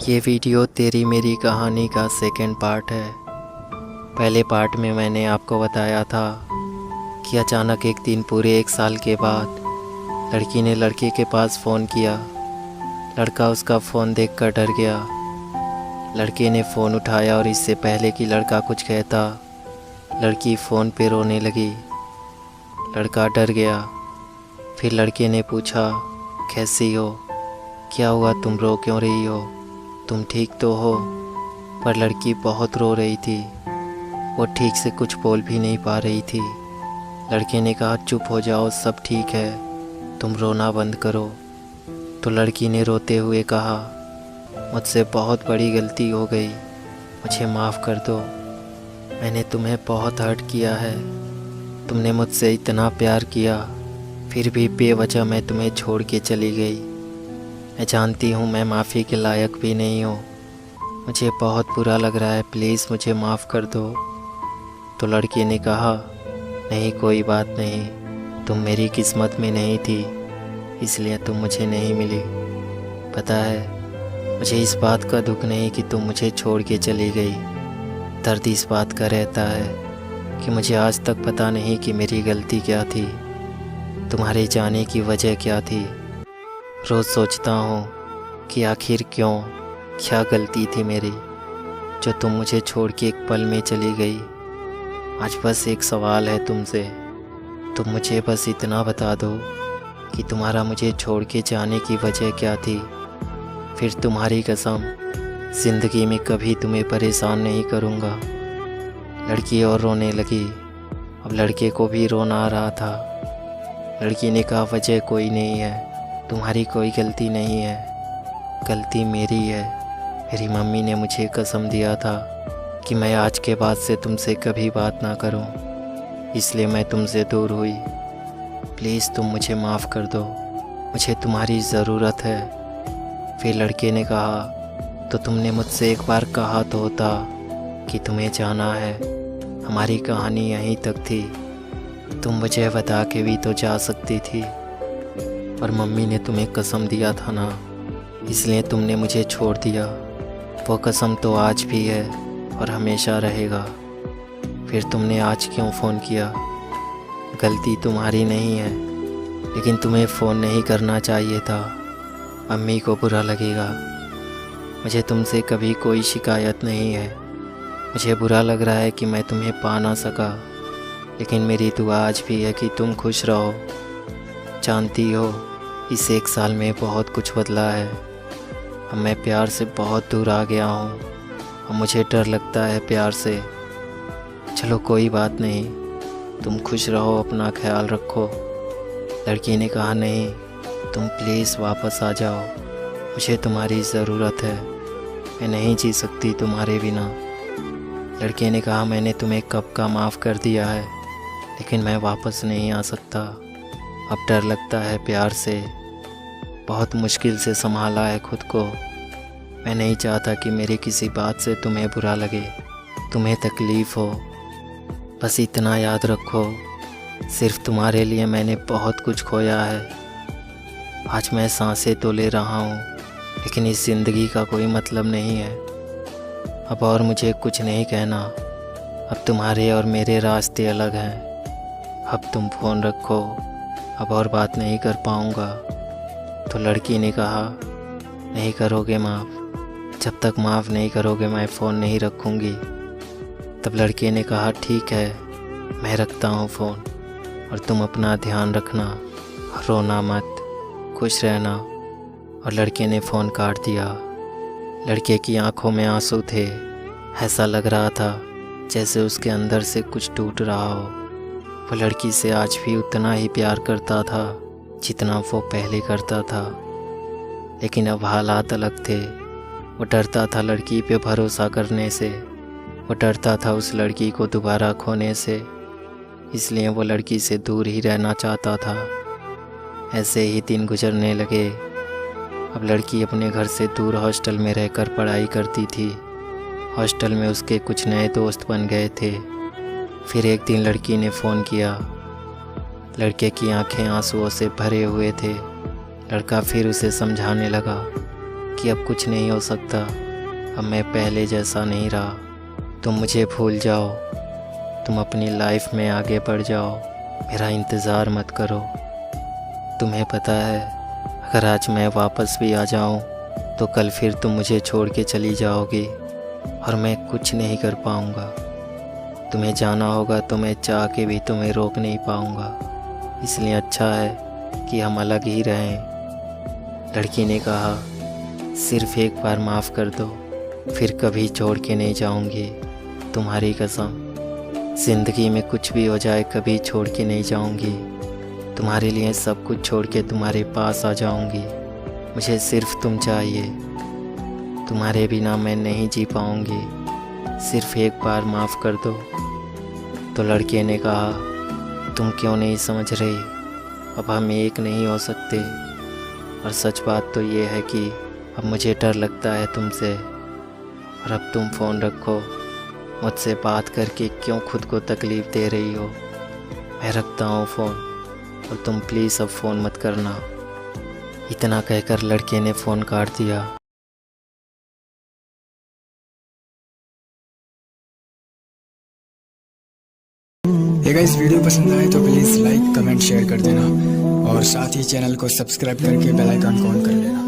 ये वीडियो तेरी मेरी कहानी का सेकंड पार्ट है। पहले पार्ट में मैंने आपको बताया था कि अचानक एक दिन पूरे 1 साल के बाद लड़की ने लड़के के पास फ़ोन किया। लड़का उसका फ़ोन देखकर डर गया। लड़के ने फ़ोन उठाया और इससे पहले कि लड़का कुछ कहता, लड़की फ़ोन पे रोने लगी। लड़का डर गया। फिर लड़के ने पूछा, कैसी हो, क्या हुआ, तुम रो क्यों रही हो, तुम ठीक तो हो? पर लड़की बहुत रो रही थी। वो ठीक से कुछ बोल भी नहीं पा रही थी। लड़के ने कहा, चुप हो जाओ, सब ठीक है, तुम रोना बंद करो। तो लड़की ने रोते हुए कहा, मुझसे बहुत बड़ी गलती हो गई, मुझे माफ़ कर दो। मैंने तुम्हें बहुत हर्ट किया है। तुमने मुझसे इतना प्यार किया, फिर भी बेवजह मैं तुम्हें छोड़ के चली गई। मैं जानती हूँ मैं माफ़ी के लायक भी नहीं हूँ। मुझे बहुत बुरा लग रहा है, प्लीज़ मुझे माफ़ कर दो। तो लड़की ने कहा, नहीं कोई बात नहीं, तुम मेरी किस्मत में नहीं थी, इसलिए तुम मुझे नहीं मिली। पता है, मुझे इस बात का दुख नहीं कि तुम मुझे छोड़ के चली गई। दर्द इस बात का रहता है कि मुझे आज तक पता नहीं कि मेरी गलती क्या थी, तुम्हारे जाने की वजह क्या थी। रोज़ सोचता हूँ कि आखिर क्यों, क्या गलती थी मेरी जो तुम मुझे छोड़ के एक पल में चली गई। आज बस एक सवाल है तुमसे, तुम मुझे बस इतना बता दो कि तुम्हारा मुझे छोड़ के जाने की वजह क्या थी। फिर तुम्हारी कसम, ज़िंदगी में कभी तुम्हें परेशान नहीं करूँगा। लड़की और रोने लगी। अब लड़के को भी रोना आ रहा था। लड़की ने कहा, वजह कोई नहीं है, तुम्हारी कोई गलती नहीं है, गलती मेरी है। मेरी मम्मी ने मुझे कसम दिया था कि मैं आज के बाद से तुमसे कभी बात ना करूं, इसलिए मैं तुमसे दूर हुई। प्लीज़ तुम मुझे माफ़ कर दो, मुझे तुम्हारी ज़रूरत है। फिर लड़के ने कहा, तो तुमने मुझसे एक बार कहा तो होता कि तुम्हें जाना है, हमारी कहानी यहीं तक थी। तुम मुझे बता के भी तो जा सकती थी। पर मम्मी ने तुम्हें कसम दिया था ना, इसलिए तुमने मुझे छोड़ दिया। वो कसम तो आज भी है और हमेशा रहेगा। फिर तुमने आज क्यों फ़ोन किया? गलती तुम्हारी नहीं है, लेकिन तुम्हें फ़ोन नहीं करना चाहिए था, मम्मी को बुरा लगेगा। मुझे तुमसे कभी कोई शिकायत नहीं है। मुझे बुरा लग रहा है कि मैं तुम्हें पा ना सका, लेकिन मेरी दुआ आज भी है कि तुम खुश रहो। जानती हो, इस 1 साल में बहुत कुछ बदला है। अब मैं प्यार से बहुत दूर आ गया हूँ और मुझे डर लगता है प्यार से। चलो कोई बात नहीं, तुम खुश रहो, अपना ख्याल रखो। लड़की ने कहा, नहीं, तुम प्लीज़ वापस आ जाओ, मुझे तुम्हारी ज़रूरत है, मैं नहीं जी सकती तुम्हारे बिना। लड़के ने कहा, मैंने तुम्हें कब का माफ़ कर दिया है, लेकिन मैं वापस नहीं आ सकता। अब डर लगता है प्यार से, बहुत मुश्किल से संभाला है खुद को। मैं नहीं चाहता कि मेरी किसी बात से तुम्हें बुरा लगे, तुम्हें तकलीफ़ हो। बस इतना याद रखो, सिर्फ तुम्हारे लिए मैंने बहुत कुछ खोया है। आज मैं सांसें तो ले रहा हूँ, लेकिन इस ज़िंदगी का कोई मतलब नहीं है। अब और मुझे कुछ नहीं कहना, अब तुम्हारे और मेरे रास्ते अलग हैं। अब तुम फ़ोन रखो, अब और बात नहीं कर पाऊँगा। तो लड़की ने कहा, नहीं करोगे माफ़? जब तक माफ़ नहीं करोगे मैं फ़ोन नहीं रखूँगी। तब लड़के ने कहा, ठीक है, मैं रखता हूँ फ़ोन, और तुम अपना ध्यान रखना, रोना मत, खुश रहना। और लड़के ने फ़ोन काट दिया। लड़के की आंखों में आंसू थे। ऐसा लग रहा था जैसे उसके अंदर से कुछ टूट रहा हो। वो लड़की से आज भी उतना ही प्यार करता था जितना वो पहले करता था, लेकिन अब हालात अलग थे। वो डरता था लड़की पे भरोसा करने से, वो डरता था उस लड़की को दोबारा खोने से, इसलिए वो लड़की से दूर ही रहना चाहता था। ऐसे ही दिन गुजरने लगे। अब लड़की अपने घर से दूर हॉस्टल में रहकर पढ़ाई करती थी। हॉस्टल में उसके कुछ नए दोस्त बन गए थे। फिर एक दिन लड़की ने फ़ोन किया। लड़के की आंखें आंसुओं से भरे हुए थे। लड़का फिर उसे समझाने लगा, कि अब कुछ नहीं हो सकता, अब मैं पहले जैसा नहीं रहा। तुम मुझे भूल जाओ, तुम अपनी लाइफ में आगे बढ़ जाओ, मेरा इंतज़ार मत करो। तुम्हें पता है, अगर आज मैं वापस भी आ जाऊं तो कल फिर तुम मुझे छोड़ के चली जाओगी और मैं कुछ नहीं कर पाऊंगा। तुम्हें जाना होगा तो मैं चाह के भी तुम्हें रोक नहीं पाऊंगा, इसलिए अच्छा है कि हम अलग ही रहें। लड़की ने कहा, सिर्फ एक बार माफ़ कर दो, फिर कभी छोड़ के नहीं जाऊंगी, तुम्हारी कसम। ज़िंदगी में कुछ भी हो जाए कभी छोड़ के नहीं जाऊंगी, तुम्हारे लिए सब कुछ छोड़ के तुम्हारे पास आ जाऊंगी। मुझे सिर्फ तुम चाहिए, तुम्हारे बिना मैं नहीं जी पाऊंगी, सिर्फ एक बार माफ़ कर दो। तो लड़के ने कहा, तुम क्यों नहीं समझ रही, अब हम एक नहीं हो सकते। और सच बात तो ये है कि अब मुझे डर लगता है तुमसे। और अब तुम फ़ोन रखो, मुझसे बात करके क्यों खुद को तकलीफ़ दे रही हो। मैं रखता हूँ फ़ोन, और तुम प्लीज़ अब फ़ोन मत करना। इतना कहकर लड़के ने फ़ोन काट दिया। अगर इस वीडियो पसंद आए तो प्लीज़ लाइक कमेंट शेयर कर देना और साथ ही चैनल को सब्सक्राइब करके बेल आइकन को ऑन कर लेना।